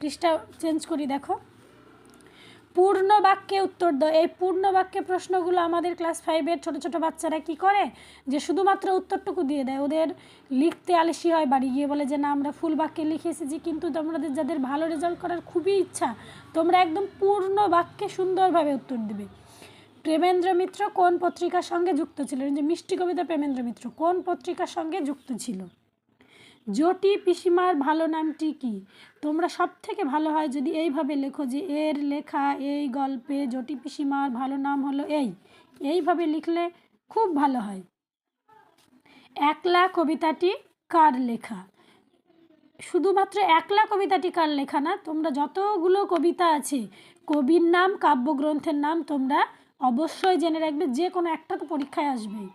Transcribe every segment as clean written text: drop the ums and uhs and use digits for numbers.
পৃষ্ঠা চেঞ্জ করি, দেখো পূর্ণ বাক্যে উত্তর দাও। এই পূর্ণ বাক্যে প্রশ্নগুলো আমাদের ক্লাস 5-এর ছোটো ছোটো বাচ্চারা কি করে, যে শুধুমাত্র উত্তরটুকু দিয়ে দেয়, ওদের লিখতে আলসি হয়, বাড়ি গিয়ে বলে যে না আমরা ফুল বাক্যে লিখে এসেছি। কিন্তু তোমাদের যাদের ভালো রেজাল্ট করার খুবই ইচ্ছা, তোমরা একদম পূর্ণ বাক্যে সুন্দরভাবে উত্তর দেবে। প্রেমেন্দ্র মিত্র কোন পত্রিকার সঙ্গে যুক্ত ছিল? যে মিষ্টি কবিতা প্রেমেন্দ্র মিত্র কোন পত্রিকার সঙ্গে যুক্ত ছিল? জটি পিসিমার ভালো নামটি কি? তোমরা সব থেকে ভালো হয় যদি এইভাবে লেখো যে এর লেখা এই গল্পে জটি পিসিমার ভালো নাম হলো এইভাবে লিখলে খুব ভালো হয়। একলা কবিতাটি কার লেখা? শুধুমাত্র একলা কবিতাটি কার লেখা না, তোমরা যতগুলো কবিতা আছে কবির নাম কাব্যগ্রন্থের নাম তোমরা অবশ্যই জেনে রাখবে, যে কোনো একটা তো পরীক্ষায় আসবেই।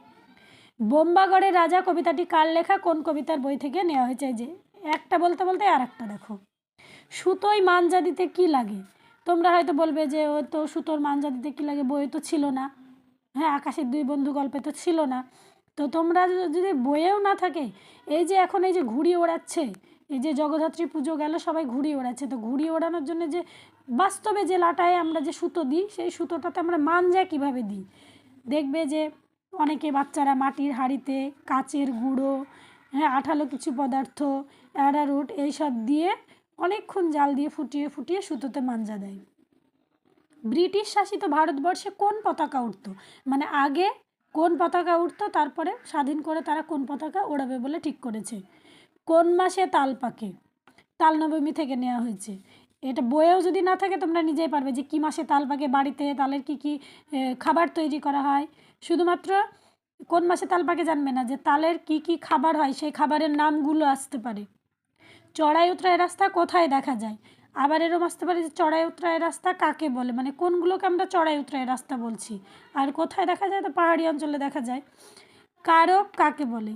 বোম্বাগড়ের রাজা কবিতাটি কার লেখা? কোন কবিতার বই থেকে নেওয়া হয়েছে? যে একটা বলতে বলতে আর একটা দেখো। সুতোয় মাঞ্জা দিতে কি লাগে? তোমরা হয়তো বলবে যে ও তো সুতোর মাঞ্জা দিতে কি লাগে, বইয়ে তো ছিল না। হ্যাঁ, আকাশের দুই বন্ধু গল্পে তো ছিল না। তো তোমরা যদি বইয়েও না থাকে, এই যে এখন এই যে ঘুড়ি ওড়াচ্ছে, এই যে জগদ্ধাত্রী পুজো গেল সবাই ঘুড়ি ওড়াচ্ছে, তো ঘুড়ি ওড়ানোর জন্য যে বাস্তবে যে লাটায় আমরা যে সুতো দিই, সেই সুতোটাতে আমরা মাঞ্জা কিভাবে দিই, দেখবে যে অনেকে বাচ্চারা মাটির হাঁড়িতে কাচের গুঁড়ো, হ্যাঁ আঠালো কিছু পদার্থ, অ্যারারুট এইসব দিয়ে অনেকক্ষণ জাল দিয়ে ফুটিয়ে ফুটিয়ে সুতোতে মাঞ্জা দেয়। ব্রিটিশ শাসিত ভারতবর্ষে কোন পতাকা উঠত? মানে আগে কোন পতাকা উঠত, তারপরে স্বাধীন করে তারা কোন পতাকা ওড়াবে বলে ঠিক করেছে। কোন মাসে তাল পাকে? তাল নবমী থেকে নেওয়া হয়েছে। এটা বইয়েও যদি না থাকে তোমরা নিজেই পারবে যে কী মাসে তাল পাকে, বাড়িতে তালের কী কী খাবার তৈরি করা হয়। শুধুমাত্র কোন মাসে তাল পাকে জানবে না, যে তালের কী কী খাবার হয় সেই খাবারের নামগুলো আসতে পারে। চড়াই উতরাই রাস্তা কোথায় দেখা যায়? আবার এরম আসতে পারে যে চড়াই উতরাই রাস্তা কাকে বলে, মানে কোনগুলোকে আমরা চড়াই উতরাই রাস্তা বলছি। আর কোথায় দেখা যায়? তো পাহাড়ি অঞ্চলে দেখা যায়। কারক কাকে বলে?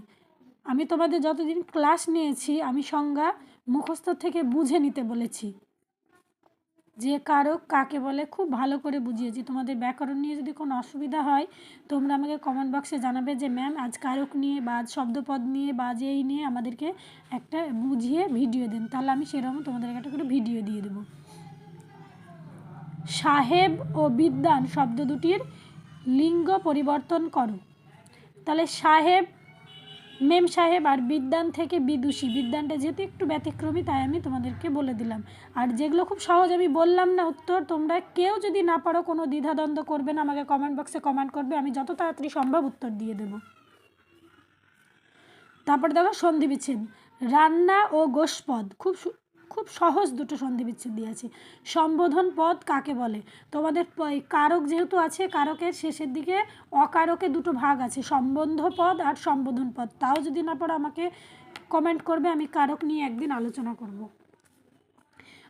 আমি তোমাদের যতদিন ক্লাস নিয়েছি আমি সংজ্ঞা মুখস্থ থেকে বুঝে নিতে বলেছি, যে কারক কাকে বলে খুব ভালো করে বুঝিয়েছি। তোমাদের ব্যাকরণ নিয়ে যদি কোনো অসুবিধা হয় তোমরা আমাকে কমেন্ট বক্সে জানাবে যে ম্যাম আজ কারক নিয়ে বা আজ শব্দপদ নিয়ে বা যে এই নিয়ে আমাদেরকে একটা বুঝিয়ে ভিডিও দেন, তাহলে আমি সেরকম তোমাদেরকে একটা করে ভিডিও দিয়ে দেবো। সাহেব ও বিদ্বান শব্দ দুটির লিঙ্গ পরিবর্তন করো। তাহলে সাহেব মেম সাহেব, আর বিদ্বান থেকে বিদুষী, বিদ্বানটা যেহেতু একটু ব্যতিক্রমী তাই আমি তোমাদেরকে বলে দিলাম। আর যেগুলো খুব সহজ আমি বললাম না উত্তর, তোমরা কেউ যদি না পারো কোনো দ্বিধাদ্বন্দ্ব করবে না, আমাকে কমেন্ট বক্সে কমেন্ট করবে, আমি যত তাড়াতাড়ি সম্ভব উত্তর দিয়ে দেব। তারপরে দেখো সন্ধি বিচ্ছেদ। রান্না ও গোষ্পদ খুব সহজ দুটো সন্ধি বিচ্ছেদ দিয়েছে। সম্বোধন পদ কাকে বলে? তোমাদের কারক যেহেতু আছে, কারকের শেষের দিকে অকারকে দুটো ভাগ আছে, সম্বন্ধ পদ আর সম্বোধন পদ। তাও যদি না পারো আমাকে কমেন্ট করবে, আমি কারক নিয়ে একদিন আলোচনা করব।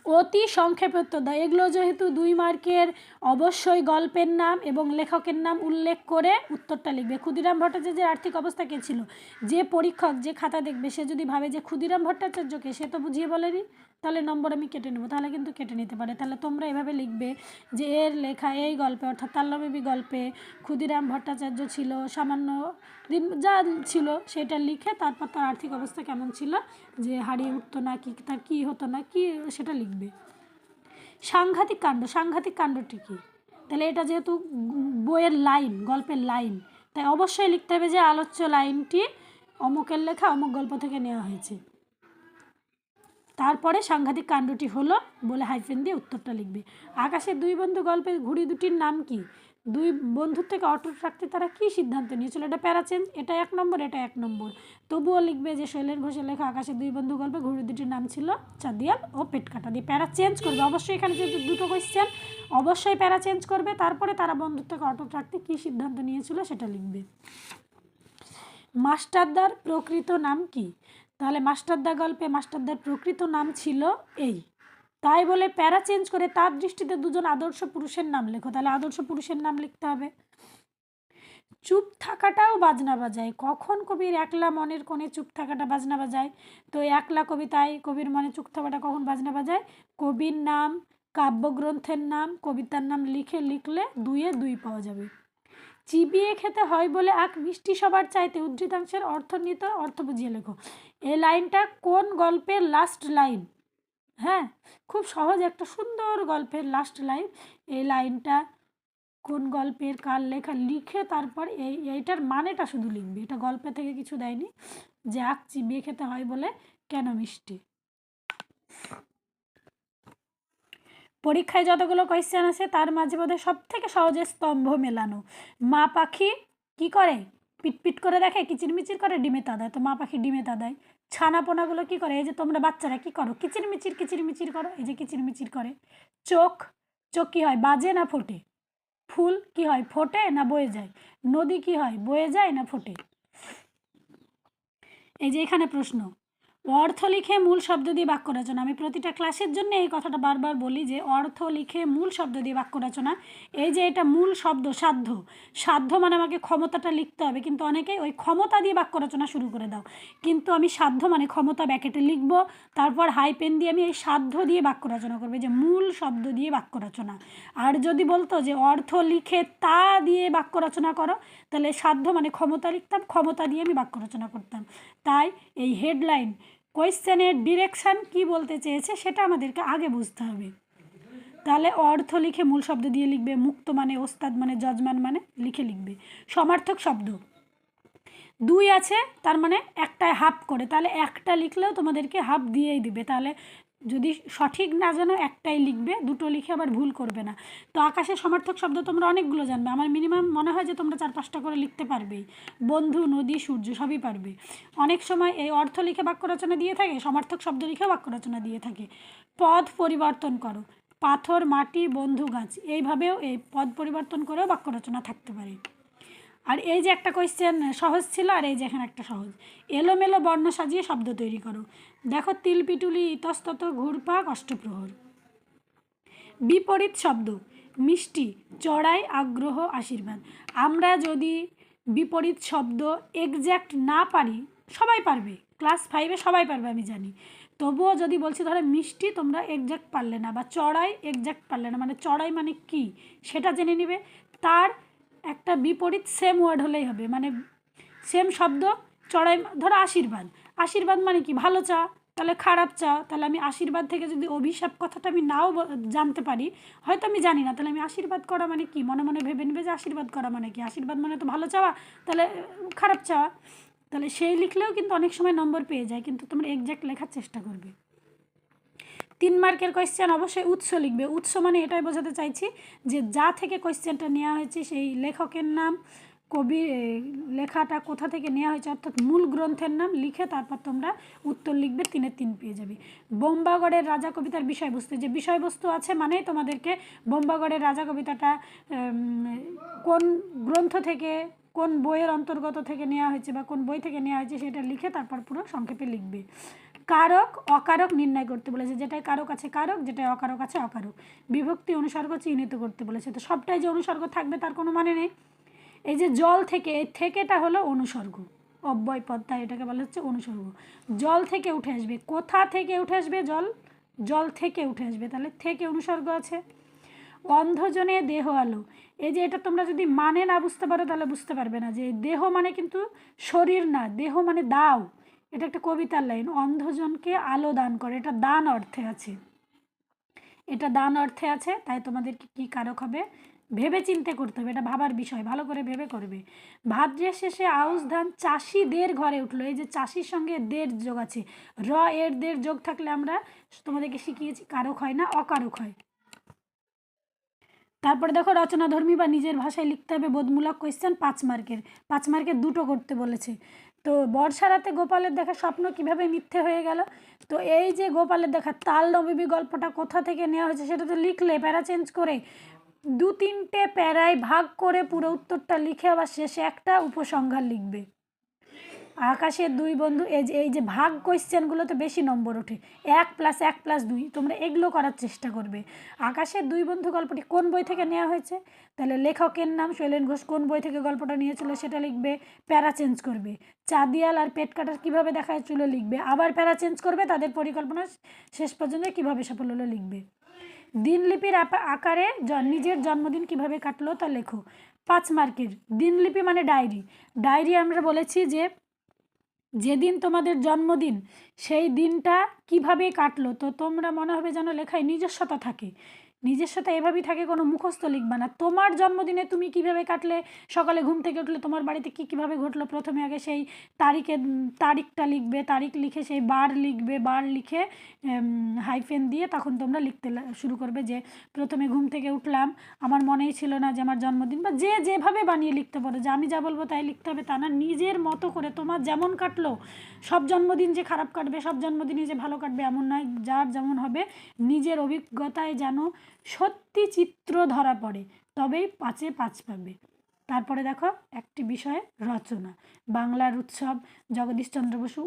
অতি সংক্ষেপে উত্তর দাও। এগুলো যেহেতু 2 মার্কের, অবশ্যই গল্পের নাম এবং লেখকের নাম উল্লেখ করে উত্তরটা লিখবে। ক্ষুদিরাম ভট্টাচার্যের আর্থিক অবস্থা কে ছিল? যে পরীক্ষক যে খাতা দেখবে সে যদি ভাবে যে ক্ষুদিরাম ভট্টাচার্যকে, সে তো বুঝিয়ে বলেনি, তাহলে নম্বর আমি কেটে নেবো, তাহলে কিন্তু কেটে নিতে পারে। তাহলে তোমরা এভাবে লিখবে যে এর লেখা এই গল্পে, অর্থাৎ তাল্লবেবী গল্পে ক্ষুদিরাম ভট্টাচার্য ছিল, সামান্য দিন যা ছিল সেটা লিখে তারপর তার আর্থিক অবস্থা কেমন ছিল, যে হারিয়ে উঠতো না কি, তার কী হতো না কি, সেটা লিখবে। সাংঘাতিক কাণ্ড, সাংঘাতিক কাণ্ডটি কী? তাহলে এটা যেহেতু বইয়ের লাইন, গল্পের লাইন, তাই অবশ্যই লিখতে হবে যে আলোচ্য লাইনটি অমুকের লেখা অমুক গল্প থেকে নেওয়া হয়েছে। তারপরে সাংঘাতিক কাণ্ডটি হলো বলে হাইফেন দিয়ে উত্তরটা লিখবে। আকাশের দুই বন্ধু গল্পের ঘুড়ি দুটির নাম কি? দুই বন্ধুর থেকে অটুট রাখতে তারা কী সিদ্ধান্ত নিয়েছিল? এটা প্যারাচেঞ্জ, এটা 1 নম্বর, এটা 1 নম্বর। তবুও লিখবে যে শৈলেন ঘোষের লেখা আকাশের দুই বন্ধু গল্পে ঘুড়ি দুটির নাম ছিল চাঁদিয়াল ও পেটকাটা। দিয়ে প্যারা চেঞ্জ করবে অবশ্যই, এখানে যেহেতু দুটো কোয়েশ্চেন অবশ্যই প্যারা চেঞ্জ করবে। তারপরে তারা বন্ধুর থেকে অটুট রাখতে কী সিদ্ধান্ত নিয়েছিল সেটা লিখবে। মাস্টারদার প্রকৃত নাম কি? তাহলে মাস্টারদা গল্পে মাস্টারদার প্রকৃত নাম ছিল এই, তাই বলে প্যারা চেঞ্জ করে তার দৃষ্টিতে দুজন আদর্শ পুরুষের নাম লেখো। তাহলে আদর্শ পুরুষের নাম লিখতে হবে। চুপ থাকাটাও বাজনা বাজায়। কখন কবির একলা মনের কোণে চুপ থাকাটা বাজনা বাজায়? তো একলা কবিতায় কবির মনে চুপ থাকাটা কখন বাজনা বাজায়? কবির নাম, কাব্যগ্রন্থের নাম, কবিতার নাম লিখলে 2-এ 2 পাওয়া যাবে। চিবিয়ে খেতে হয় বলে আখ মিষ্টি সবার চাইতে, উদ্ধৃতাংশের অর্থ নিতে অর্থ বুঝিয়ে লেখো। এই লাইনটা কোন গল্পের লাস্ট লাইন? হ্যাঁ, খুব সহজ একটা সুন্দর গল্পের লাস্ট লাইন। এই লাইনটা কোন গল্পের কার লেখা লিখে তারপর এইটার মানেটা শুধু লিখবে। এটা গল্পে থেকে কিছু দেয়নি যে আখ চিবিয়ে খেতে হয় বলে কেন মিষ্টি। পরীক্ষায় যতগুলো কোয়েশ্চেন আছে তার মাঝে মধ্যে সব থেকে সহজে স্তম্ভ মেলানো। মা পাখি কি করে? পিটপিট করে দেখে, কিচিরমিচির করে, ডিমে তা দেয়। তো মা পাখি ডিমে তা দেয়। ছানা পোনাগুলো কি করে? এই যে তোমরা বাচ্চারা কি করো? কিচিরমিচির করো, এই যে কিচিরমিচির করে। চোখ, চোখ কি হয়? বাজে না ফোটে? ফুল কি হয়? ফোটে না বয়ে যায়? নদী কি হয়? বয়ে যায় না ফোটে? এই যে এখানে প্রশ্ন, অর্থ লিখে মূল শব্দ দিয়ে বাক্য রচনা। আমি প্রতিটা ক্লাসের জন্য এই কথাটা বারবার বলি যে অর্থ লিখে মূল শব্দ দিয়ে বাক্য রচনা। এই যে এটা মূল শব্দ সাধ্য, সাধ্য মানে আমাকে ক্ষমতাটা লিখতে হবে, কিন্তু অনেকেই ওই ক্ষমতা দিয়ে বাক্য রচনা শুরু করে দাও। কিন্তু আমি সাধ্য মানে ক্ষমতা ব্যাকেটে লিখব, তারপর হাই পেন দিয়ে আমি এই সাধ্য দিয়ে বাক্য রচনা করবো, যে মূল শব্দ দিয়ে বাক্য রচনা। আর যদি বলতো যে অর্থ লিখে তা দিয়ে বাক্য রচনা করো, তাহলে সাধ্য মানে ক্ষমতা লিখতাম, ক্ষমতা দিয়ে আমি বাক্য রচনা করতাম। তাই এই হেডলাইন কোয়েশ্চেনের ডিরেকশান কি বলতে চেয়েছে সেটা আমাদেরকে আগে বুঝতে হবে। তাহলে অর্থ লিখে মূল শব্দ দিয়ে লিখবে, মুক্ত মানে ওস্তাদ মানে যজমান মানে লিখে লিখবে। সমার্থক শব্দ 2 আছে, তার মানে একটায় হাফ করে, তাহলে একটা লিখলেও তোমাদেরকে হাফ দিয়েই দিবে। তাহলে যদি সঠিক না জানো একটাই লিখবে, দুটো লিখে আবার ভুল করবে না। তো আকাশের সমার্থক শব্দ তোমরা অনেকগুলো জানবে, আমার মিনিমাম মনে হয় যে তোমরা 4-5টা করে লিখতে পারবেই। বন্ধু, নদী, সূর্য সবই পারবে। অনেক সময় এই অর্থ লিখে বাক্য রচনা দিয়ে থাকে, সমার্থক শব্দ লিখে বাক্য রচনা দিয়ে থাকে। পদ পরিবর্তন করো, পাথর, মাটি, বন্ধু, গাছ, এইভাবেও এই পদ পরিবর্তন করেও বাক্য রচনা থাকতে পারে। আর এই যে একটা কোয়েশ্চেন সহজ ছিল, আর এই যে এখানে একটা সহজ। এলোমেলো বর্ণ সাজিয়ে শব্দ তৈরি করো। দেখো, তিলপিটুলি, ইতস্তত, ঘুরপাক, অষ্টপ্রহর। বিপরীত শব্দ, মিষ্টি, চড়াই, আগ্রহ, আশীর্বাদ। আমরা যদি বিপরীত শব্দ এক্স্যাক্ট না পারি, সবাই পারবে, ক্লাস 5-এ সবাই পারবে আমি জানি, তবুও যদি বলছি ধরো মিষ্টি তোমরা এক্স্যাক্ট পারলে না, বা চড়াই এক্স্যাক্ট পারলে না, মানে চড়াই মানে কি সেটা জেনে নিবে, তার একটা বিপরীত সেম ওয়ার্ড হলেই হবে, মানে সেম শব্দ। চড়াই ধরো আশীর্বাদ, আশীর্বাদ মানে কি? ভালো চা, তাহলে খারাপ চা। তাহলে আমি আশীর্বাদ থেকে যদি অভিশাপ কথাটা আমি নাও জানতে পারি, হয়তো আমি জানি না, তাহলে আমি আশীর্বাদ করা মানে কি মনে মনে ভেবে নেবে যে আশীর্বাদ করা মানে কি, আশীর্বাদ মানে তো ভালো চাওয়া, তাহলে খারাপ চাওয়া। তাহলে সেই লিখলেও কিন্তু অনেক সময় নম্বর পেয়ে যায়, কিন্তু তোমরা এক্স্যাক্ট লেখার চেষ্টা করবে। 3 মার্কের কোয়েশ্চেন অবশ্যই উৎস লিখবে। উৎস মানে এটাই বোঝাতে চাইছি যে যা থেকে কোয়েশ্চেনটা নেওয়া হয়েছে সেই লেখকের নাম, কবি, লেখাটা কোথা থেকে নেওয়া হয়েছে, অর্থাৎ মূল গ্রন্থের নাম লিখে তারপর তোমরা উত্তর লিখবে, 3-এর 3 পেয়ে যাবে। বোম্বাগড়ের রাজা কবিতার বিষয়বস্তু, যে বিষয়বস্তু আছে মানেই তোমাদেরকে বোম্বাগড়ের রাজা কবিতাটা কোন গ্রন্থ থেকে, কোন বইয়ের অন্তর্গত থেকে নেওয়া হয়েছে বা কোন বই থেকে নেওয়া হয়েছে সেটা লিখে তারপর পুরো সংক্ষেপে লিখবে। কারক অকারক নির্ণয় করতে বলেছে, যেটাই কারক আছে কারক, যেটাই অকারক আছে অকারক। বিভক্তি অনুসর্গ চিহ্নিত করতে বলেছে, তো সবটাই যে অনুসর্গ থাকবে তার কোনো মানে নেই। এই যে জল থেকে, এই থেকেটা হলো অনুসর্গ, অব্যয় পদ, তাই এটাকে বলা হচ্ছে অনুসর্গ। জল থেকে উঠে আসবে, কোথা থেকে উঠে আসবে? জল, জল থেকে উঠে আসবে, তাহলে থেকে অনুসর্গ আছে। অন্ধজনে দেহ আলো, এই যে এটা তোমরা যদি মানে না বুঝতে পারো তাহলে বুঝতে পারবে না যে দেহ মানে কিন্তু শরীর না, দেহ মানে দাও। এটা একটা কবিতার লাইন, অন্ধজনকে আলো দান করে, এটা দান অর্থে আছে, এটা দান অর্থে আছে। তাই তোমাদেরকে কি কারক হবে ভেবে চিন্তে করতে হবে, এটা ভাবার বিষয়, ভালো করে ভেবে করবে। ভাদ্রের শেষে আউশ ধান চাষিদের ঘরে উঠলো, এই যে চাষির সঙ্গে দের যোগ আছে, র এর দের যোগ থাকলে আমরা তোমাদেরকে শিখিয়েছি কারক হয় না, অকারক হয়। তারপরে দেখো, রচনাধর্মী বা নিজের ভাষায় লিখতে হবে বোধমূলক কোয়েশ্চেন, 5 মার্কের, 5 মার্কের 2টো করতে বলেছে। তো বর্ষা রাতে গোপালের দেখা স্বপ্ন কিভাবে মিথ্যে হয়ে গেল, তো এই যে গোপালের দেখা তাল নবীবী গল্পটা কোথা থেকে নেওয়া হয়েছে সেটা তো লিখলে, প্যারা চেঞ্জ করে 2-3টে প্যারায় ভাগ করে পুরো উত্তরটা লিখে আবার শেষে একটা উপসংহার লিখবে। আকাশের 2 বন্ধু, এই যে ভাগ কোয়েশ্চেনগুলোতে বেশি নম্বর ওঠে, 1+1+2, তোমরা এগুলো করার চেষ্টা করবে। আকাশের 2 বন্ধু গল্পটি কোন বই থেকে নেওয়া হয়েছে, তাহলে লেখকের নাম শৈলেন ঘোষ, কোন বই থেকে গল্পটা নিয়েছিল সেটা লিখবে, প্যারা চেঞ্জ করবে। চাঁদিয়াল আর পেট কাটার কীভাবে দেখা হয়েছিল লিখবে, আবার প্যারা চেঞ্জ করবে, তাদের পরিকল্পনা শেষ পর্যন্ত কীভাবে সফল হলো লিখবে। দিনলিপির আকারে নিজের জন্মদিন কিভাবে কাটলো তা লেখো, 5 মার্কের। দিনলিপি মানে ডায়েরি, ডায়েরি আমরা বলেছি যে যেদিন তোমাদের জন্মদিন সেই দিনটা কিভাবে কাটলো। তো তোমরা মনে হবে যেন লেখায় নিজস্বতা থাকে, নিজস্বতা এভাবেই থাকে, কোনো মুখস্থ লিখবা না। তোমার জন্মদিনে তুমি কিভাবে কাটলে, সকালে ঘুম থেকে উঠলে তোমার বাড়িতে কীভাবে ঘটলো, প্রথমে আগে সেই তারিখটা লিখবে, তারিখ লিখে সেই বার লিখবে, বার লিখে হাইফেন দিয়ে তখন তোমরা লিখতে শুরু করবে যে প্রথমে ঘুম থেকে উঠলাম, আমার মনেই ছিল না যে আমার জন্মদিন, বা যে যেভাবে বানিয়ে লিখতে পারো, যে আমি যা বলবো তাই লিখতে হবে তা না, নিজের মতো করে তোমার যেমন কাটলো। সব জন্মদিন যে খারাপ কাটবে, সব জন্মদিনই যে ভালো কাটবে এমন নয়, যার যেমন হবে নিজের অভিজ্ঞতায় যেন সত্যি চিত্র ধরা পড়ে, তবেই 5-এ 5 পাবে। তারপরে দেখো একটি বিষয় রচনা, বাংলার উৎসব, জগদীশচন্দ্র বসু।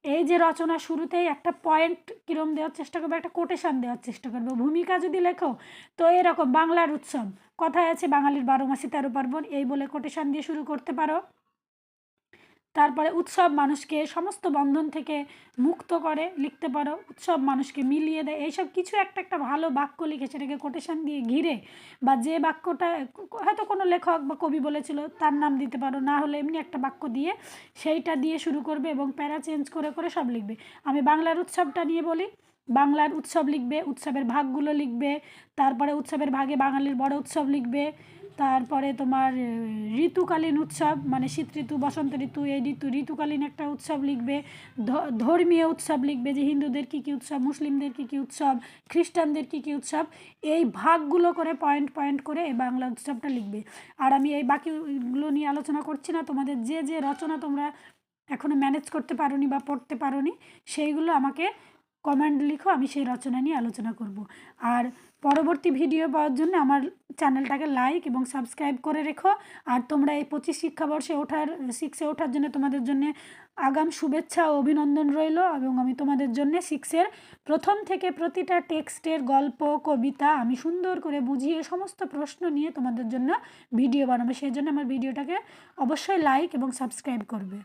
এই যে রচনা শুরুতেই একটা পয়েন্ট কিরম দেওয়ার চেষ্টা করবে, একটা কোটেশন দেওয়ার চেষ্টা করবে। ভূমিকা যদি লেখো তো এরকম, বাংলার উৎসব, কথায় আছে বাঙালির 12 মাসে 13 পার্বণ, এই বলে কোটেশন দিয়ে শুরু করতে পারো। তারপরে উৎসব মানুষকে সমস্ত বন্ধন থেকে মুক্ত করে, লিখতে পারো। উৎসব মানুষকে মিলিয়ে দেয়, এইসব কিছু একটা ভালো বাক্য লিখে সেটাকে কোটেশন দিয়ে ঘিরে, বা যে বাক্যটা হয়তো কোনো লেখক বা কবি বলেছিল তার নাম দিতে পারো, না হলে এমনি একটা বাক্য দিয়ে সেইটা দিয়ে শুরু করবে এবং প্যারা চেঞ্জ করে করে সব লিখবে। আমি বাংলার উৎসবটা নিয়ে বলি। বাংলার উৎসব লিখবে, উৎসবের ভাগগুলো লিখবে, তারপরে উৎসবের ভাগে বাঙালির বড় উৎসব লিখবে, তারপরে তোমার ঋতুকালীন উৎসব মানে শীত ঋতু, বসন্ত ঋতু, এই ঋতুকালীন একটা উৎসব লিখবে। ধর্মীয় উৎসব লিখবে, যে হিন্দুদের কী কী উৎসব, মুসলিমদের কী কী উৎসব, খ্রিস্টানদের কী কী উৎসব, এই ভাগগুলো করে পয়েন্ট পয়েন্ট করে এই বাংলা উৎসবটা লিখবে। আর আমি এই বাকিগুলো নিয়ে আলোচনা করছি না, তোমাদের যে যে রচনা তোমরা এখনও ম্যানেজ করতে পারোনি বা পড়তে পারোনি সেইগুলো আমাকে কমেন্ট লিখো, আমি সেই রচনা নিয়ে আলোচনা করব। আর পরবর্তী ভিডিও পাওয়ার জন্য আমার চ্যানেলটাকে লাইক এবং সাবস্ক্রাইব করে রেখো। আর তোমরা এই 25 শিক্ষাবর্ষে 6-এ ওঠার জন্য তোমাদের জন্য আগাম শুভেচ্ছা ও অভিনন্দন রইল। এবং আমি তোমাদের জন্য 6-এর প্রথম থেকে প্রতিটা টেক্সটের গল্প, কবিতা আমি সুন্দর করে বুঝিয়ে সমস্ত প্রশ্ন নিয়ে তোমাদের জন্য ভিডিও বানাবো। সেই জন্য আমার ভিডিওটাকে অবশ্যই লাইক এবং সাবস্ক্রাইব করবে।